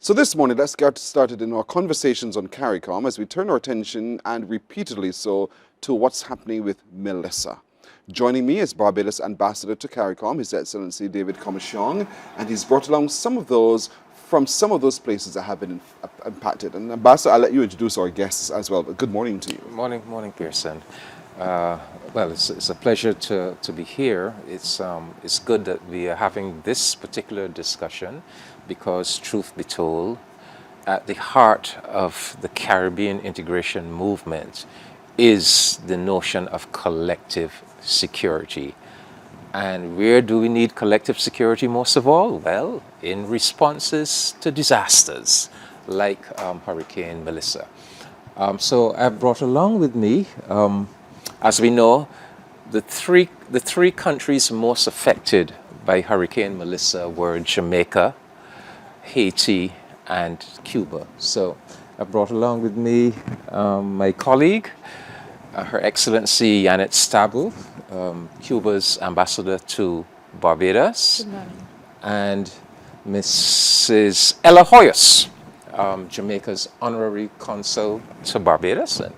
So this morning, let's get started in our conversations on CARICOM as we turn our attention, and repeatedly so, to what's happening with Melissa. Joining me is Barbados Ambassador to CARICOM, His Excellency David Comissiong, and he's brought along some of those from some of those places that have been impacted. And Ambassador, I'll let you introduce our guests as well, but good morning to you. Morning, Pearson. Well, it's a pleasure to be here. It's good that we are having this particular discussion because, truth be told, at the heart of the Caribbean integration movement is the notion of collective security. And where do we need collective security most of all? Well, in responses to disasters like Hurricane Melissa. So I've brought along with me, as we know, the three countries most affected by Hurricane Melissa were Jamaica, Haiti, and Cuba. So I brought along with me my colleague, Her Excellency Yanet Stable, Cuba's ambassador to Barbados, and Mrs. Ella Hoyos, Jamaica's honorary consul to Barbados. And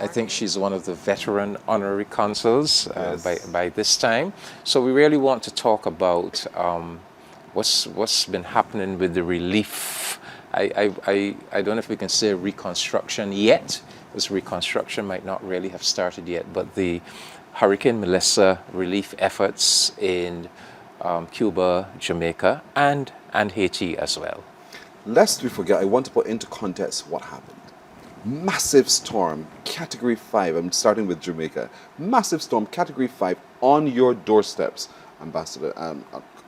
I think she's one of the veteran honorary consuls by this time. So we really want to talk about what's been happening with the relief. I don't know if we can say reconstruction yet, because reconstruction might not really have started yet, but the Hurricane Melissa relief efforts in Cuba, Jamaica, and Haiti as well. Lest we forget, I want to put into context what happened. Massive storm, Category 5, I'm starting with Jamaica. Massive storm, Category 5, on your doorsteps, Ambassador,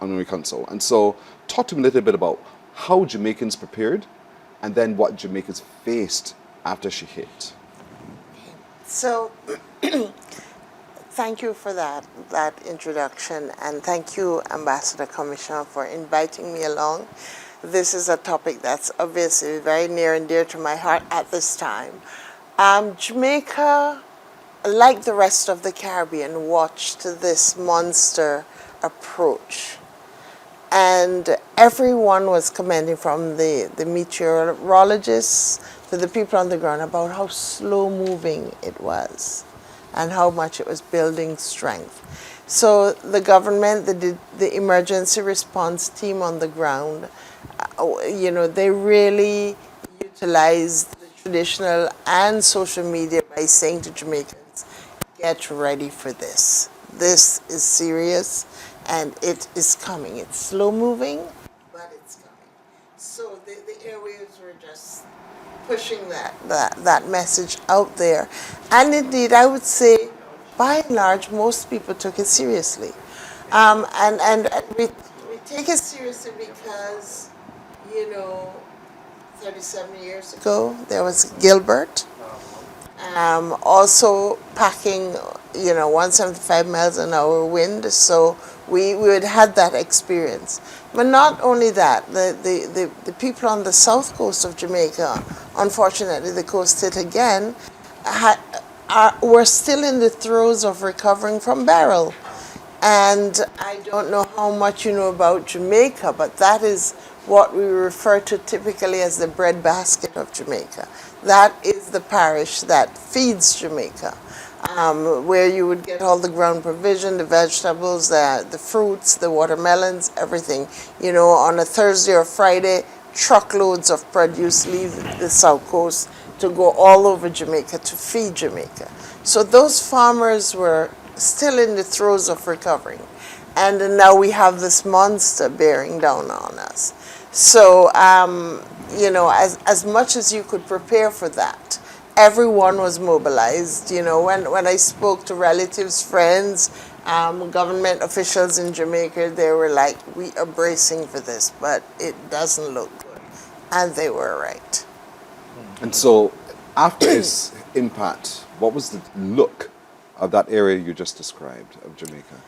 Honorary Consul. And so, talk to me a little bit about how Jamaicans prepared, and then what Jamaicans faced after she hit. So, thank you for that introduction, and thank you, Ambassador Comissiong, for inviting me along. This is a topic that's obviously very near and dear to my heart at this time. Jamaica, like the rest of the Caribbean, watched this monster approach. And everyone was commenting, from the meteorologists to the people on the ground, about how slow moving it was and how much it was building strength. So the government, the emergency response team on the ground, they really utilized the traditional and social media by saying to Jamaicans, get ready for this. This is serious and it is coming. It's slow moving, but it's coming. So the airwaves were just pushing that message out there. And indeed, I would say, by and large, most people took it seriously. And we take it seriously because, 37 years ago, there was Gilbert. Also packing, 175 miles an hour wind. So we had had that experience. But not only that, the people on the south coast of Jamaica, unfortunately, the coast hit again, were still in the throes of recovering from Beryl. And I don't know how much you know about Jamaica, but that is what we refer to typically as the breadbasket of Jamaica. That is the parish that feeds Jamaica, where you would get all the ground provision, the vegetables, the fruits, the watermelons, everything. On a Thursday or Friday, truckloads of produce leave the south coast to go all over Jamaica to feed Jamaica. So those farmers were still in the throes of recovering. And now we have this monster bearing down on us. So, as much as you could prepare for that, everyone was mobilized. When I spoke to relatives, friends, government officials in Jamaica, they were like, we are bracing for this, but it doesn't look good. And they were right. And so, after its impact, what was the look of that area you just described of Jamaica?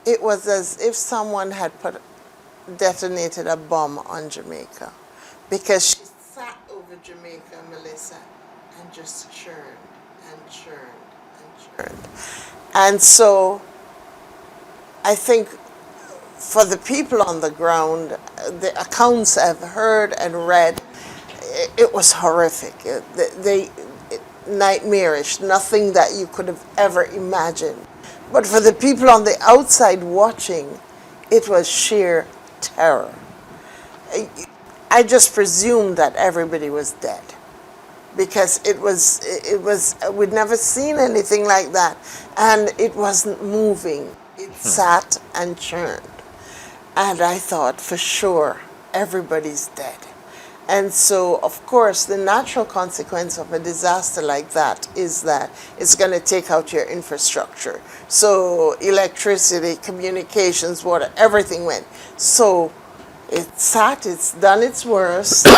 It was as if someone had detonated a bomb on Jamaica, because she sat over Jamaica, Melissa, and just churned and churned and churned. And so I think for the people on the ground, the accounts I've heard and read, it was horrific. Nightmarish, nothing that you could have ever imagined. But for the people on the outside watching, it was sheer terror. I just presumed that everybody was dead, because we'd never seen anything like that, and it wasn't moving. It sat and churned. And I thought, for sure, everybody's dead. And so, of course, the natural consequence of a disaster like that is that it's going to take out your infrastructure. So electricity, communications, water, everything went. So it sat, it's done its worst,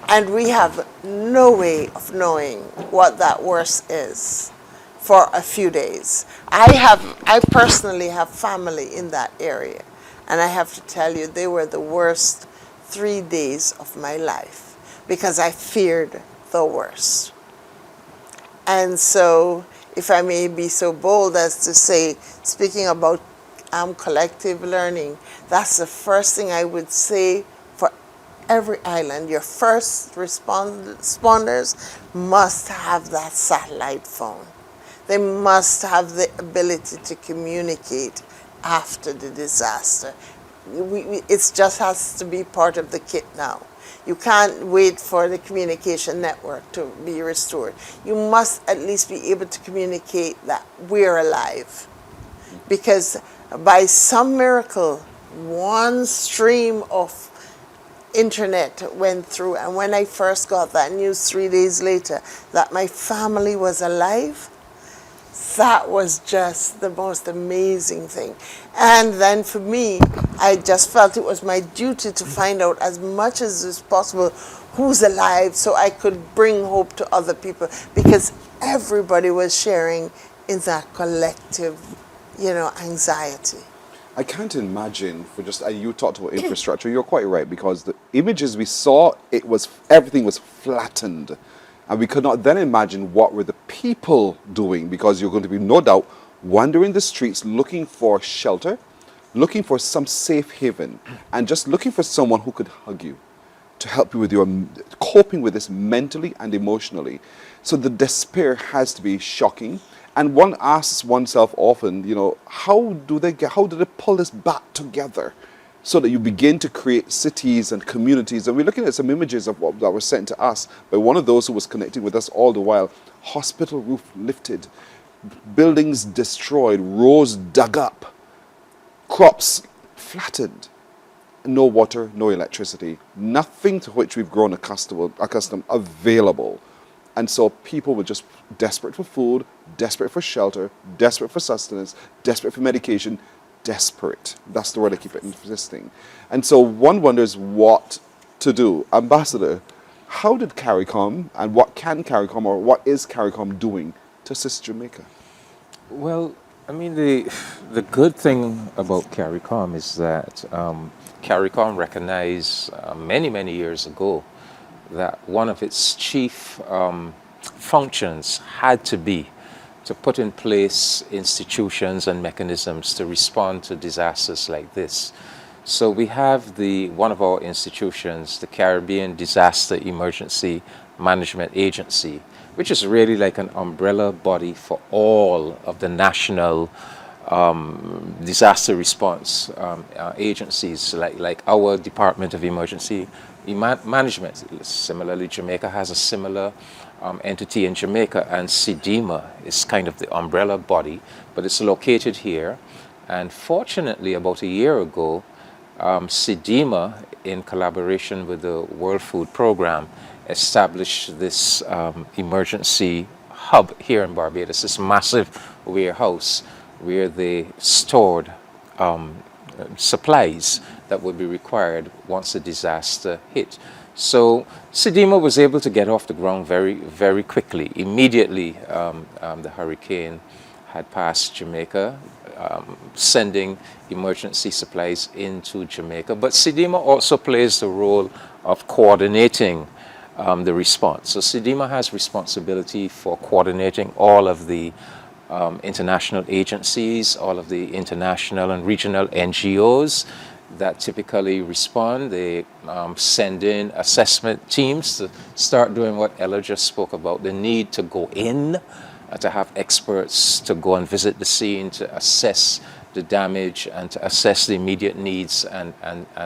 and we have no way of knowing what that worst is for a few days. I personally have family in that area, and I have to tell you, they were the worst 3 days of my life, because I feared the worst. And so, if I may be so bold as to say, speaking about collective learning, that's the first thing I would say for every island. Your first responders must have that satellite phone. They must have the ability to communicate after the disaster. It just has to be part of the kit now. You can't wait for the communication network to be restored. You must at least be able to communicate that we're alive. Because by some miracle, one stream of internet went through, and when I first got that news 3 days later that my family was alive, that was just the most amazing thing. And then for me, I just felt it was my duty to find out as much as is possible who's alive, so I could bring hope to other people, because everybody was sharing in that collective, anxiety. I can't imagine for just, you talked about infrastructure, you're quite right, because the images we saw, everything was flattened. And we could not then imagine what were the people doing, because you're going to be, no doubt, wandering the streets looking for shelter, looking for some safe haven, and just looking for someone who could hug you, to help you with your coping with this mentally and emotionally. So the despair has to be shocking. And one asks oneself often, how do they pull this back together so that you begin to create cities and communities? And we're looking at some images of that were sent to us by one of those who was connecting with us all the while. Hospital roof lifted, buildings destroyed, roads dug up, crops flattened, no water, no electricity, nothing to which we've grown accustomed available. And so people were just desperate for food, desperate for shelter, desperate for sustenance, desperate for medication, desperate. That's the word I keep insisting. And so one wonders what to do. Ambassador, how did CARICOM, and what can CARICOM, or what is CARICOM doing to assist Jamaica? Well, I mean, the good thing about CARICOM is that CARICOM recognized many, many years ago that one of its chief functions had to be to put in place institutions and mechanisms to respond to disasters like this. So we have one of our institutions, the Caribbean Disaster Emergency Management Agency, which is really like an umbrella body for all of the national disaster response agencies, like our Department of Emergency Management. Similarly, Jamaica has a similar entity in Jamaica, and CDEMA is kind of the umbrella body, but it's located here. And fortunately, about a year ago, CDEMA, in collaboration with the World Food Program, established this emergency hub here in Barbados, this massive warehouse where they stored supplies that would be required once a disaster hit. So CDEMA was able to get off the ground very, very quickly. Immediately, the hurricane had passed Jamaica, sending emergency supplies into Jamaica. But CDEMA also plays the role of coordinating the response. So CDEMA has responsibility for coordinating all of the international agencies, all of the international and regional NGOs that typically respond. They send in assessment teams to start doing what Ella just spoke about, the need to go in, to have experts to go and visit the scene, to assess the damage and to assess the immediate needs and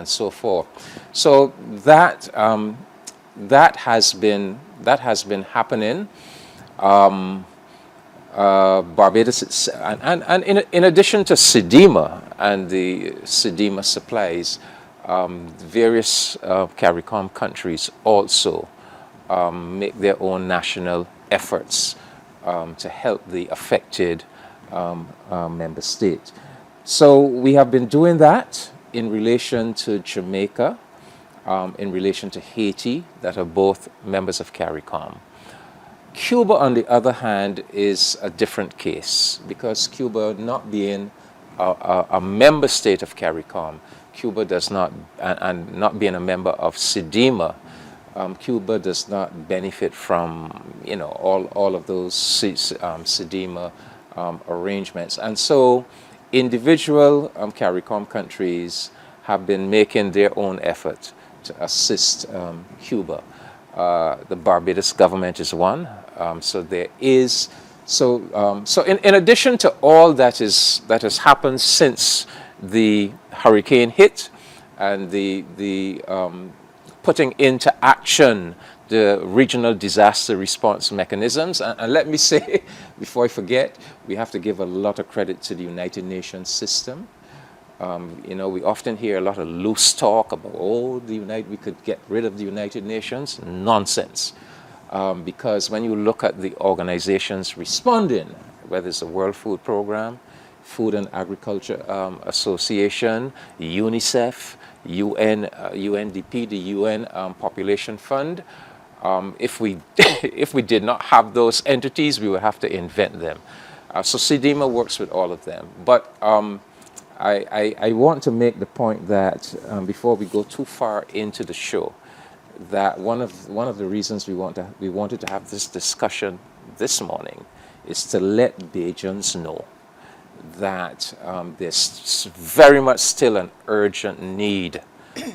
so forth. So that has been happening. Barbados, and in addition to SEDIMA and the SEDIMA supplies, various CARICOM countries also make their own national efforts to help the affected member state. So we have been doing that in relation to Jamaica, in relation to Haiti, that are both members of CARICOM. Cuba, on the other hand, is a different case because Cuba, not being a member state of CARICOM, Cuba does not, and not being a member of SEDIMA, Cuba does not benefit from, all of those SEDIMA arrangements. And so individual CARICOM countries have been making their own effort to assist Cuba. The Barbados government is one. So there is, so in addition to all that has happened since the hurricane hit and the putting into action the regional disaster response mechanisms, and let me say, before I forget, we have to give a lot of credit to the United Nations system. We often hear a lot of loose talk about, we could get rid of the United Nations. Nonsense. Because when you look at the organizations responding, whether it's the World Food Program, Food and Agriculture Association, UNICEF, UNDP, the UN Population Fund, if we did not have those entities, we would have to invent them. So SEDIMA works with all of them. But I want to make the point that before we go too far into the show, that one of the reasons we wanted to have this discussion this morning is to let Bajans know that there's very much still an urgent need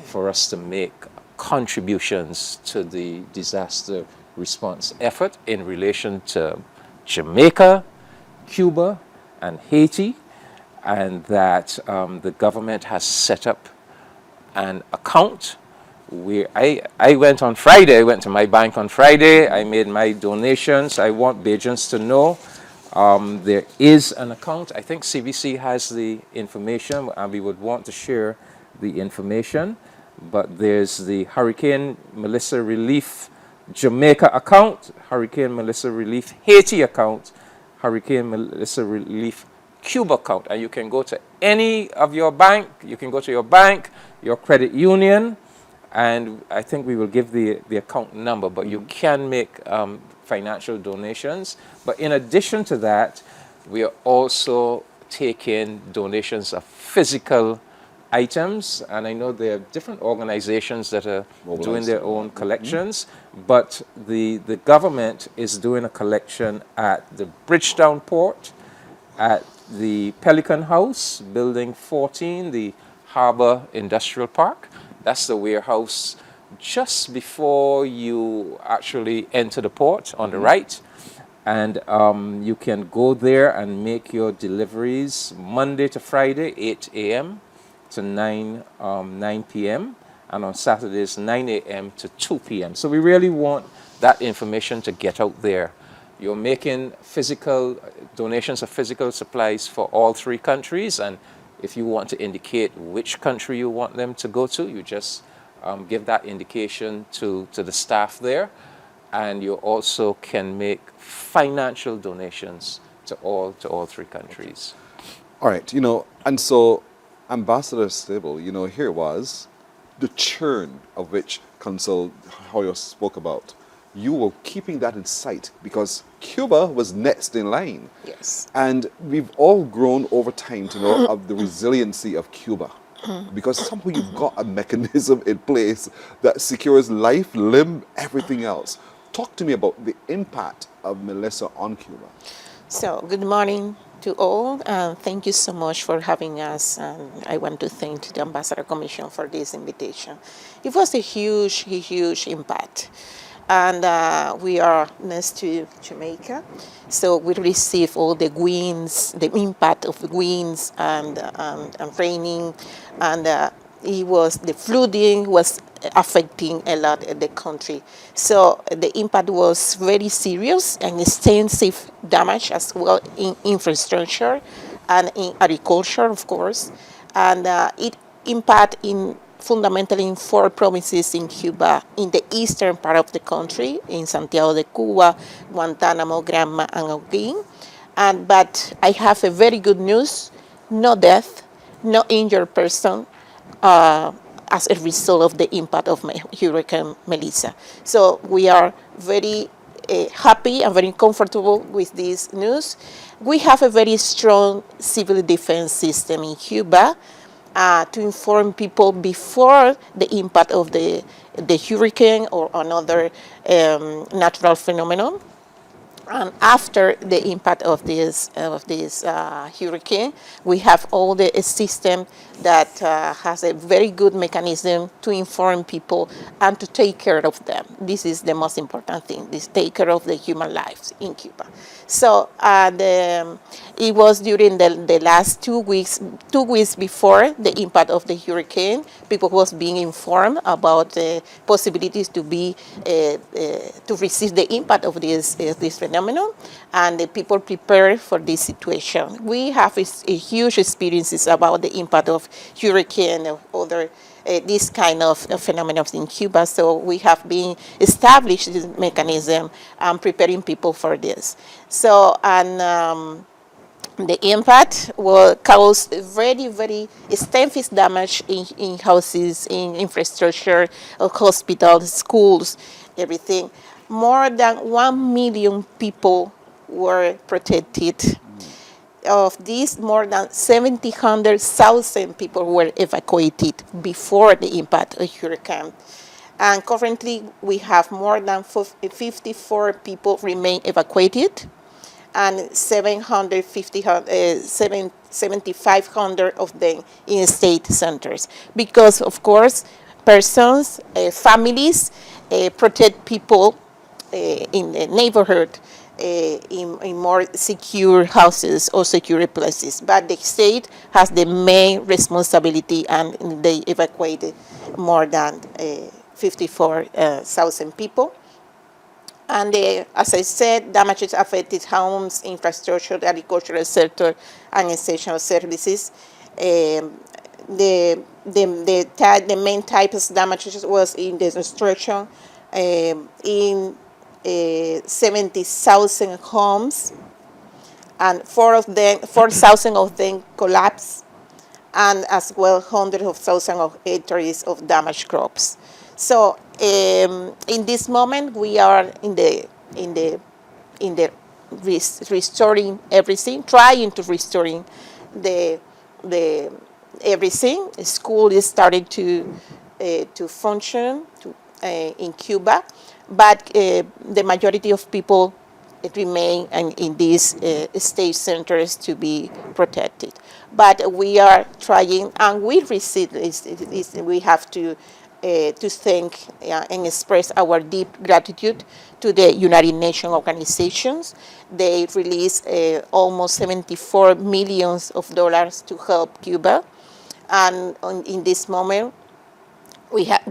for us to make contributions to the disaster response effort in relation to Jamaica, Cuba, and Haiti, and that the government has set up an account where I went on Friday, I went to my bank on Friday, I made my donations. I want Bajans to know there is an account. I think CBC has the information, and we would want to share the information. But there's the Hurricane Melissa Relief Jamaica account, Hurricane Melissa Relief Haiti account, Hurricane Melissa Relief Cuba account. And you can go to any of your bank, you can go to your bank, your credit union, and I think we will give the account number, but you can make financial donations. But in addition to that, we are also taking donations of physical items, and I know there are different organizations that are doing their own collections, but the government is doing a collection at the Bridgetown Port, at the Pelican House, Building 14, the Harbor Industrial Park. That's the warehouse just before you actually enter the port on the right. And you can go there and make your deliveries Monday to Friday, 8 a.m. to 9 p.m. and on Saturdays, 9 a.m. to 2 p.m. So we really want that information to get out there. You're making physical donations of physical supplies for all three countries, and if you want to indicate which country you want them to go to, you just give that indication to the staff there, and you also can make financial donations to all three countries. All right, and so Ambassador Stable, here was the churn of which Consul Hoyos spoke about. You were keeping that in sight because Cuba was next in line. Yes. And we've all grown over time to know of the resiliency of Cuba because somehow you've got a mechanism in place that secures life, limb, everything else. Talk to me about the impact of Melissa on Cuba. So, good morning to all, and thank you so much for having us. And I want to thank the Ambassador Commission for this invitation. It was a huge impact. And we are next to Jamaica, so we receive all the winds, the impact of the winds and raining, and the flooding was affecting a lot of the country. So the impact was very serious and extensive damage as well in infrastructure and in agriculture, of course. And it impact in fundamentally in 4 provinces in Cuba, in the eastern part of the country, in Santiago de Cuba, Guantanamo, Granma, and Holguin. But I have a very good news: no death, no injured person, uh, as a result of the impact of Hurricane Melissa. So we are very happy and very comfortable with this news. We have a very strong civil defense system in Cuba to inform people before the impact of the hurricane or another natural phenomenon. And after the impact of this hurricane, we have all the system that has a very good mechanism to inform people and to take care of them. This is the most important thing: this take care of the human lives in Cuba. So it was during the last 2 weeks, 2 weeks before the impact of the hurricane, people was being informed about the possibilities to receive the impact of this phenomenon, and the people prepared for this situation. We have a huge experiences about the impact of hurricane or other this kind of phenomena in Cuba. So we have been established this mechanism and preparing people for this. So, and the impact will cause very extensive damage in houses, in infrastructure, hospitals, schools, everything. More than 1 million people were protected. Of these, more than 700,000 people were evacuated before the impact of hurricane. And currently, we have more than 54 people remain evacuated, and 7,500 of them in state centers. Because, of course, persons, families protect people in the neighborhood in more secure houses or secure places. But the state has the main responsibility, and they evacuated more than 54,000 people. And as I said, damages affected homes, infrastructure, the agricultural sector, and essential services. The main types of damages was in the destruction in 70,000 homes, and 4,000 of them collapsed, and as well hundreds of thousands of hectares of damaged crops. So in this moment, we are in the restoring everything, trying to restoring the everything. School is starting to function in Cuba, but the majority of people remain in these state centers to be protected. But we are trying, and we receive this, we have to thank and express our deep gratitude to the United Nations organizations. They released almost $74 million to help Cuba, and in this moment, we have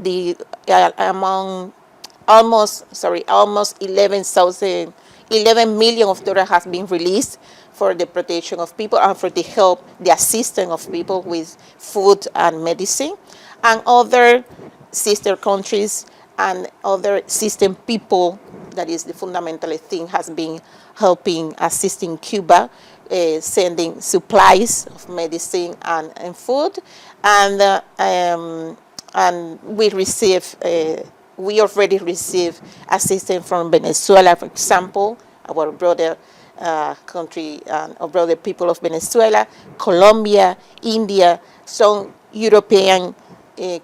almost 11 million of dollars has been released for the protection of people and for the help, the assistance of people with food and medicine, and other sister countries and other system people. That is the fundamental thing, has been helping, assisting Cuba, sending supplies of medicine and food, and we already received assistance from Venezuela, for example, our brother country, our brother people of Venezuela, Colombia, India, some European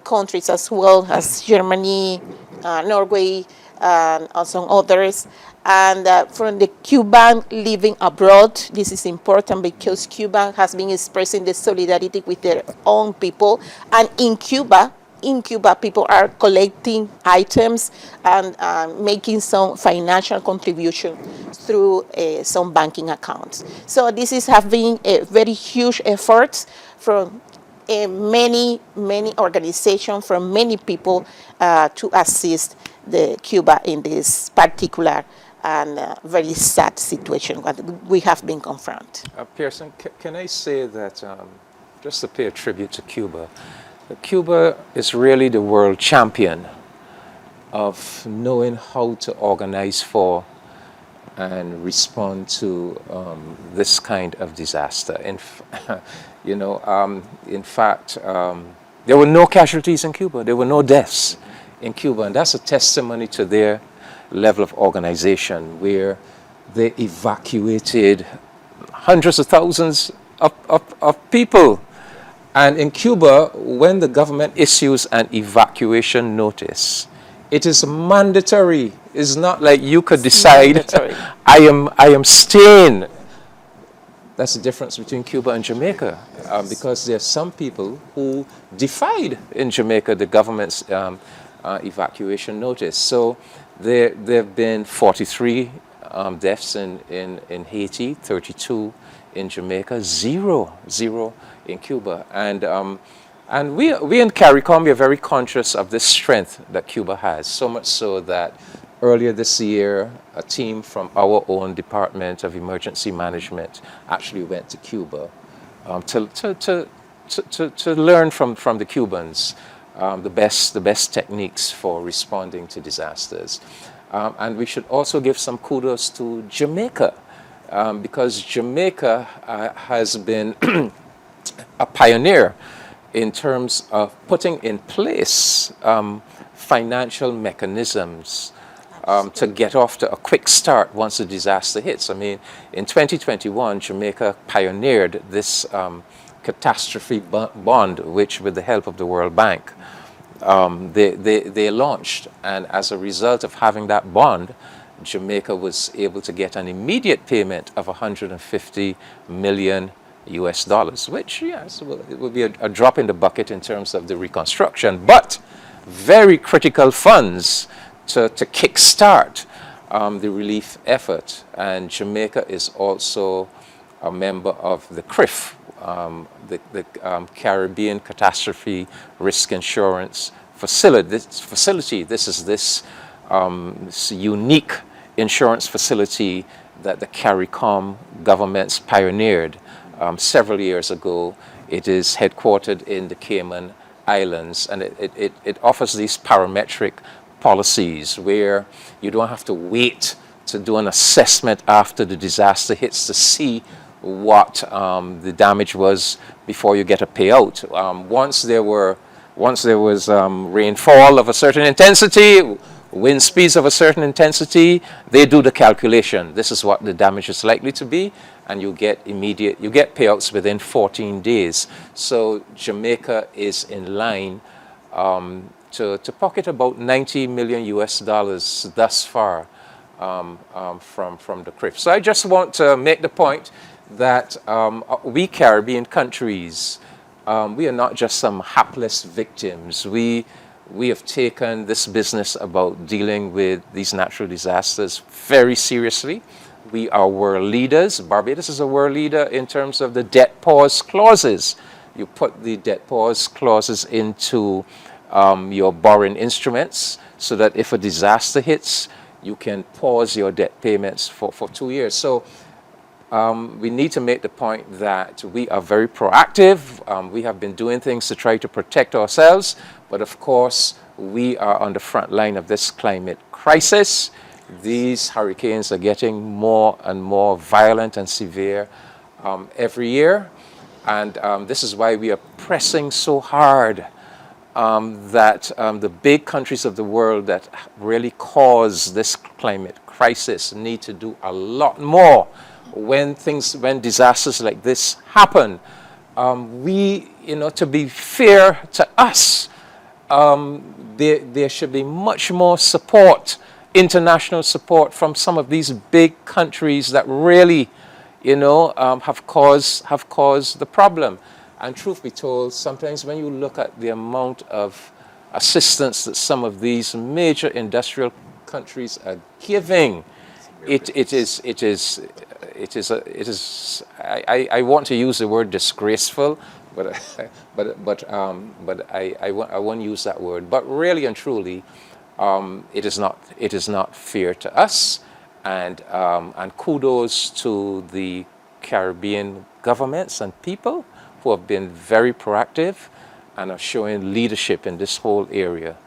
countries as well as Germany, Norway, and some others. And from the Cuban living abroad, this is important because Cuba has been expressing the solidarity with their own people. And in Cuba, people are collecting items and making some financial contribution through some banking accounts. So this is have been a very huge effort from many organizations, from many people to assist the Cuba in this particular and very sad situation that we have been confronted. Pearson, can I say that, just to pay a tribute to Cuba, Cuba is really the world champion of knowing how to organize for and respond to this kind of disaster. In fact, there were no casualties in Cuba. There were no deaths in Cuba, and that's a testimony to their level of organization, where they evacuated hundreds of thousands of people. And in Cuba, when the government issues an evacuation notice, it is mandatory. It's not like you could decide, I am staying. That's the difference between Cuba and Jamaica, because there are some people who defied in Jamaica the government's evacuation notice. So there have been 43 deaths in Haiti, 32 in Jamaica, zero in Cuba. And we in CARICOM, we are very conscious of the strength that Cuba has, so much so that earlier this year, a team from our own Department of Emergency Management actually went to Cuba to learn from the Cubans the best techniques for responding to disasters. And we should also give some kudos to Jamaica, because Jamaica has been a pioneer in terms of putting in place financial mechanisms to get off to a quick start once a disaster hits. I mean, in 2021, Jamaica pioneered this catastrophe bond, which, with the help of the World Bank, they launched. And as a result of having that bond, Jamaica was able to get an immediate payment of $150 million, which, yes, it would be a drop in the bucket in terms of the reconstruction, but very critical funds to kickstart the relief effort. And Jamaica is also a member of the CRIF, the Caribbean Catastrophe Risk Insurance Facility. This is this unique insurance facility that the CARICOM governments pioneered several years ago. It is headquartered in the Cayman Islands, and it offers these parametric policies where you don't have to wait to do an assessment after the disaster hits to see what the damage was before you get a payout. Once there was rainfall of a certain intensity, wind speeds of a certain intensity, they do the calculation. This is what the damage is likely to be, and you get payouts within 14 days. So Jamaica is in line to pocket about $90 million thus far from the CRIF. So I just want to make the point that we Caribbean countries, we are not just some hapless victims. We have taken this business about dealing with these natural disasters very seriously. We are world leaders. Barbados is a world leader in terms of the debt pause clauses. You put the debt pause clauses into your borrowing instruments so that if a disaster hits, you can pause your debt payments for 2 years. So we need to make the point that we are very proactive. We have been doing things to try to protect ourselves, but of course, we are on the front line of this climate crisis. These hurricanes are getting more and more violent and severe every year. And this is why we are pressing so hard that the big countries of the world that really cause this climate crisis need to do a lot more when disasters like this happen. To be fair to us, there should be much more support international support from some of these big countries that really, have caused the problem. And truth be told, sometimes when you look at the amount of assistance that some of these major industrial countries are giving, I want to use the word disgraceful, but I won't use that word. But really and truly, it is not fair to us, and kudos to the Caribbean governments and people who have been very proactive and are showing leadership in this whole area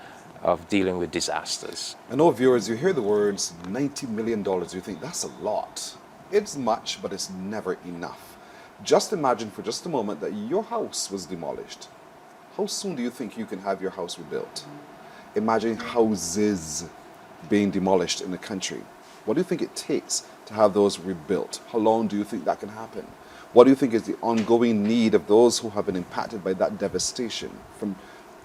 of dealing with disasters. I know, viewers, you hear the words $90 million, you think that's a lot. It's much, but it's never enough. Just imagine for just a moment that your house was demolished. How soon do you think you can have your house rebuilt? Imagine houses being demolished in the country. What do you think it takes to have those rebuilt? How long do you think that can happen? What do you think is the ongoing need of those who have been impacted by that devastation, from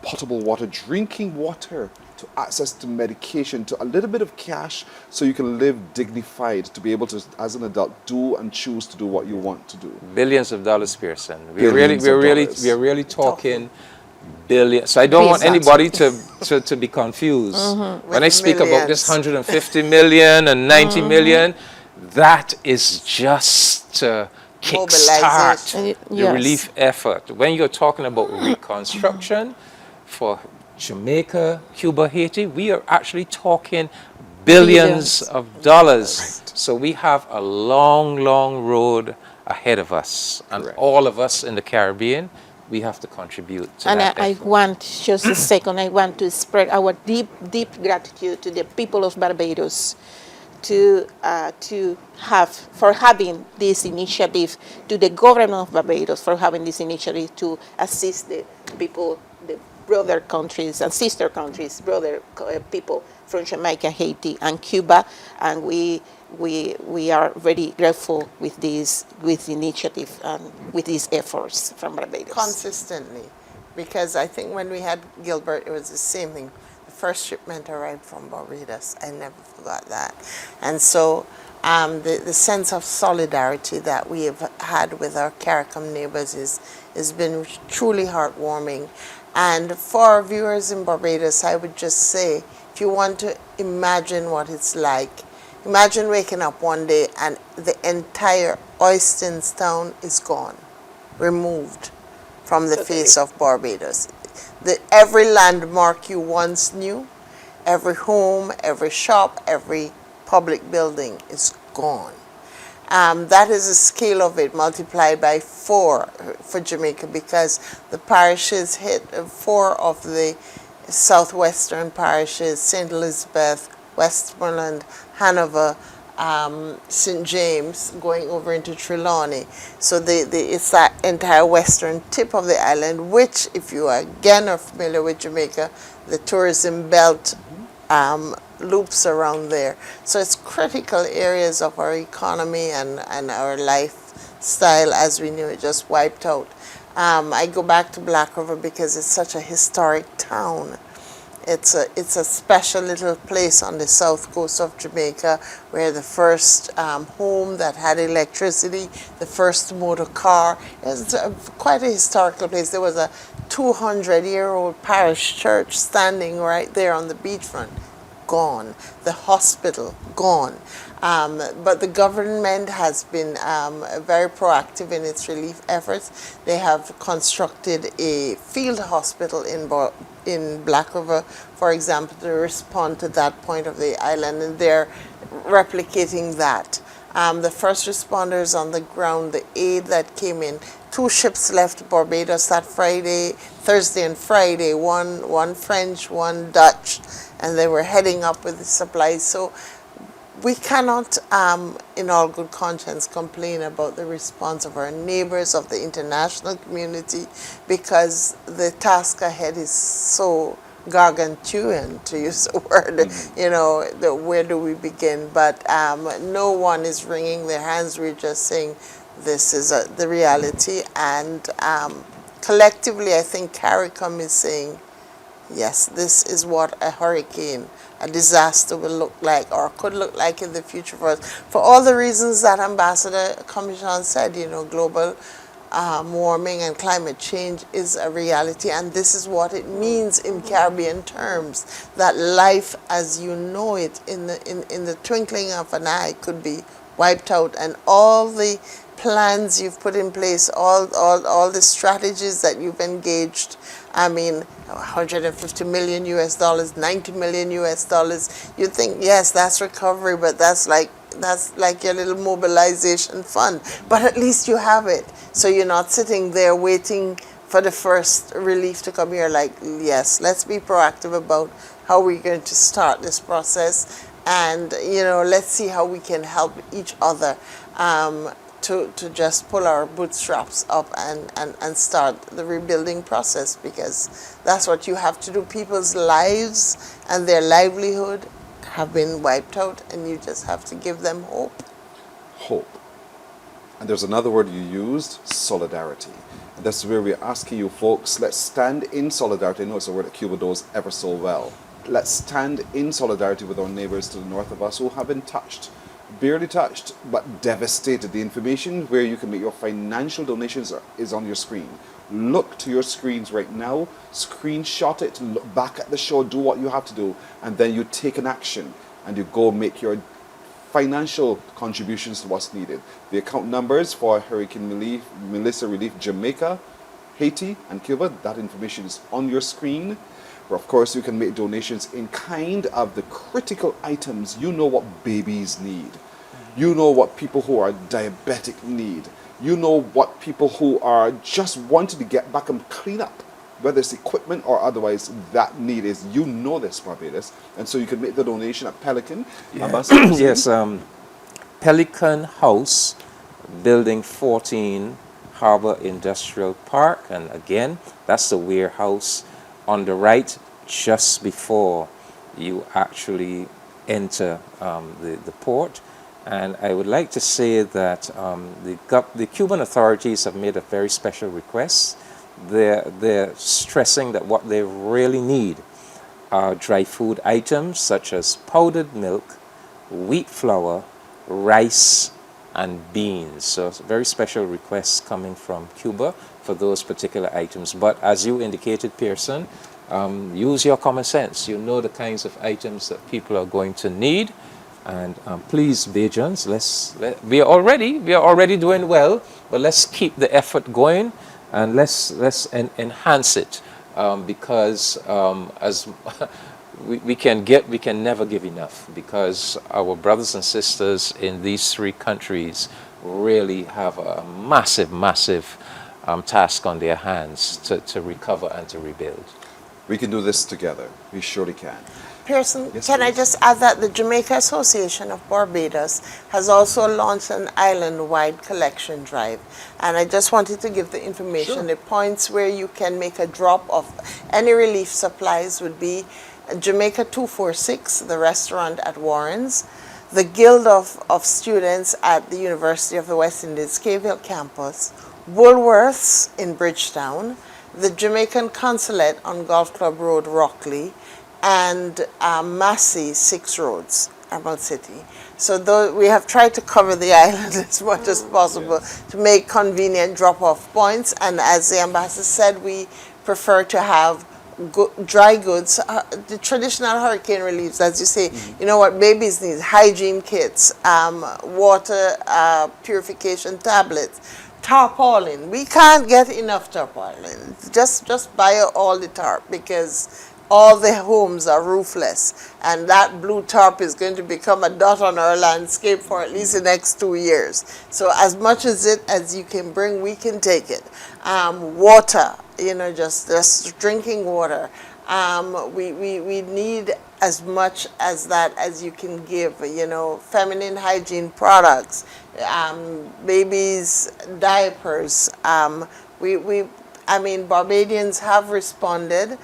potable water, drinking water, to access to medication, to a little bit of cash so you can live dignified, to be able to, as an adult, do and choose to do what you want to do? Billions of dollars, Pearson. We're Billions of really dollars. we're really talking billions. So I don't want anybody to be confused. When I speak about this 150 million and 90 million, that is just to kickstart the relief effort. When you're talking about reconstruction for Jamaica, Cuba, Haiti, we are actually talking billions of dollars. Right. So we have a long, long road ahead of us. And Correct. all of us in the Caribbean, we have to contribute to that I effort. want, just a second, I want to spread our deep, deep gratitude to the people of Barbados for having this initiative, to the government of Barbados for having this initiative to assist the people, the brother countries and sister countries, people from Jamaica, Haiti, and Cuba, and we are very grateful with this initiative and with these efforts from Barbados. Consistently, because I think when we had Gilbert, it was the same thing. The first shipment arrived from Barbados. I never forgot that. And so the sense of solidarity that we have had with our CARICOM neighbors has been truly heartwarming. And for our viewers in Barbados, I would just say, if you want to imagine what it's like, imagine waking up one day and the entire Oistins town is gone, removed from the face of Barbados. Every landmark you once knew, every home, every shop, every public building is gone. That is the scale of it multiplied by 4 for Jamaica, because the parishes hit 4 of the southwestern parishes: St. Elizabeth, Westmoreland, Hanover, St. James, going over into Trelawney. So it's that entire western tip of the island, which, if you again are familiar with Jamaica, the tourism belt loops around there. So it's critical areas of our economy and our lifestyle as we knew it just wiped out. I go back to Black River because it's such a historic town. It's a special little place on the south coast of Jamaica, where the first home that had electricity, the first motor car. It's quite a historical place. There was a 200-year-old parish church standing right there on the beachfront. Gone. The hospital, gone. But the government has been very proactive in its relief efforts. They have constructed a field hospital in Black River, for example, to respond to that point of the island, and they're replicating that. The first responders on the ground, the aid that came in, 2 ships left Barbados that Thursday and Friday, one French, one Dutch, and they were heading up with the supplies. So we cannot, in all good conscience, complain about the response of our neighbors, of the international community, because the task ahead is so gargantuan, to use the word. Where do we begin? But no one is wringing their hands. We're just saying this is the reality. And collectively, I think CARICOM is saying, yes, this is what a hurricane, a disaster will look like or could look like in the future for us. For all the reasons that Ambassador Comissiong said, global warming and climate change is a reality, and this is what it means in Caribbean terms, that life as you know it in the twinkling of an eye could be wiped out, and all the plans you've put in place, all the strategies that you've engaged, I mean, 150 million US dollars, 90 million US dollars, you think, yes, that's recovery, but that's like your little mobilization fund. But at least you have it. So you're not sitting there waiting for the first relief to come. You're like, yes, let's be proactive about how we're going to start this process. And, let's see how we can help each other to just pull our bootstraps up and start the rebuilding process, because that's what you have to do. People's lives and their livelihood have been wiped out, and you just have to give them hope. Hope. And there's another word you used, solidarity. And that's where we're asking you folks, let's stand in solidarity. I know it's a word that Cuba does ever so well. Let's stand in solidarity with our neighbors to the north of us who have been touched, barely touched, but devastated. The information where you can make your financial donations is on your screen. Look to your screens right now, screenshot it, look back at the show, do what you have to do, and then you take an action and you go make your financial contributions to what's needed. The account numbers for Hurricane Melissa Relief Jamaica, Haiti, and Cuba, that information is on your screen. Where of course you can make donations in kind of the critical items. You know what babies need. You know what people who are diabetic need. You know what people who are just wanting to get back and clean up, whether it's equipment or otherwise, that need is. You know this, Barbados. And so you can make the donation at Pelican. Yeah. Yes, Pelican House, Building 14, Harbor Industrial Park. And again, that's the warehouse on the right, just before you actually enter the port. And I would like to say that the Cuban authorities have made a very special request. They're stressing that what they really need are dry food items such as powdered milk, wheat flour, rice, and beans. So it's a very special request coming from Cuba for those particular items. But as you indicated, Pearson, use your common sense. You know the kinds of items that people are going to need. And please, Bajans, we are already doing well, but let's keep the effort going and let's enhance it, because as we can never give enough, because our brothers and sisters in these three countries really have a massive task on their hands to recover and to rebuild. We can do this together. We surely can. Pearson, Yes, can I please. just add that the Jamaica Association of Barbados has also launched an island-wide collection drive. And I just wanted to give the information. Sure. The points where you can make a drop of any relief supplies would be Jamaica 246, the restaurant at Warren's, the Guild of Students at the University of the West Indies, Cave Hill campus, Woolworths in Bridgetown, the Jamaican Consulate on Golf Club Road, Rockley, and Massey 6 Roads, Emerald City. So we have tried to cover the island as much as possible to make convenient drop-off points. And as the ambassador said, we prefer to have dry goods, the traditional hurricane reliefs, as you say. You know what babies need: hygiene kits, water purification tablets, tarpaulin. We can't get enough tarpaulin. Just buy all the tarp, because all the homes are roofless, and that blue tarp is going to become a dot on our landscape for at least the next 2 years. So as much as you can bring, we can take it. Water, just drinking water. We need as much as that as you can give, feminine hygiene products, babies' diapers. Barbadians have responded.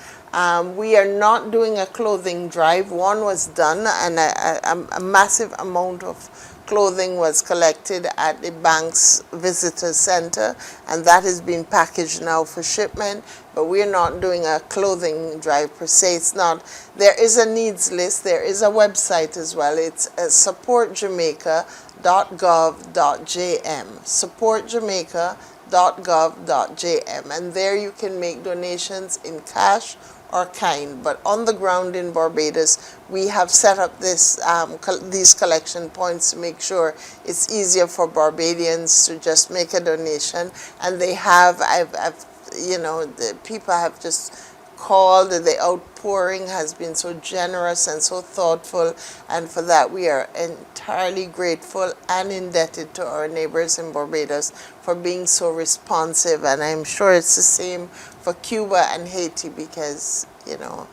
We are not doing a clothing drive. One was done, and a massive amount of clothing was collected at the bank's visitor center, and that is being packaged now for shipment. But we're not doing a clothing drive per se. It's not. There is a needs list. There is a website as well. It's supportjamaica.gov.jm. Supportjamaica.gov.jm, and there you can make donations in cash or kind. But on the ground in Barbados, we have set up this these collection points to make sure it's easier for Barbadians to just make a donation. And they have, you know, the people have just called. The outpouring has been so generous and so thoughtful, and for that we are entirely grateful and indebted to our neighbors in Barbados for being so responsive. And I'm sure it's the same for Cuba and Haiti, because you know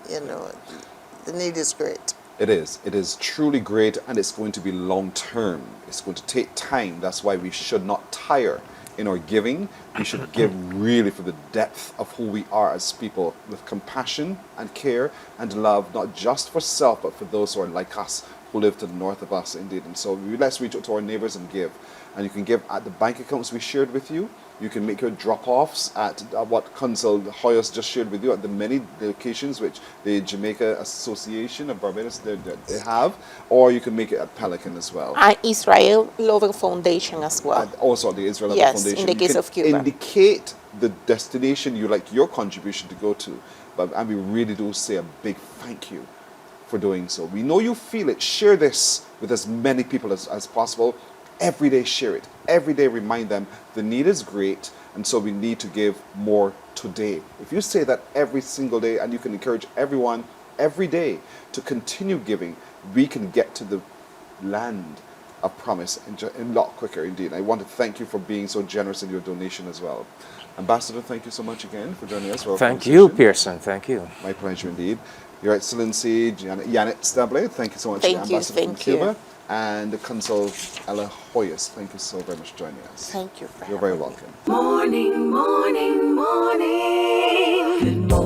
the need is great. It is. It is truly great, and it's going to be long term. It's going to take time. That's why we should not tire in our giving. We should give really for the depth of who we are as people, with compassion and care and love, not just for self, but for those who are like us, who live to the north of us, indeed. And so let's reach out to our neighbors and give. And you can give at the bank accounts we shared with you. You can make your drop-offs at what Consul Hoyos just shared with you, at the many locations which the Jamaica Association of Barbados they have, or you can make it at Pelican as well. Israel Love Foundation as well. And also the Israel Love Yes, Foundation. in the case of Cuba. Indicate the destination you like your contribution to go to. And we really do say a big thank you for doing so. We know you feel it. Share this with as many people as possible. Every day share it. Every day remind them the need is great, and so we need to give more today. If you say that every single day, and you can encourage everyone every day to continue giving, we can get to the land of promise a lot quicker indeed. I want to thank you for being so generous in your donation as well. Ambassador, thank you so much again for joining us. For Thank you, Pearson. Thank you. My pleasure indeed. Your Excellency Yanet Stable, thank you so much. Thank you, Ambassador from thank you. Cuba. And the Consul Ella Hoyos, thank you so very much for joining us. Thank you for You're very welcome. Morning, morning, morning. Good morning.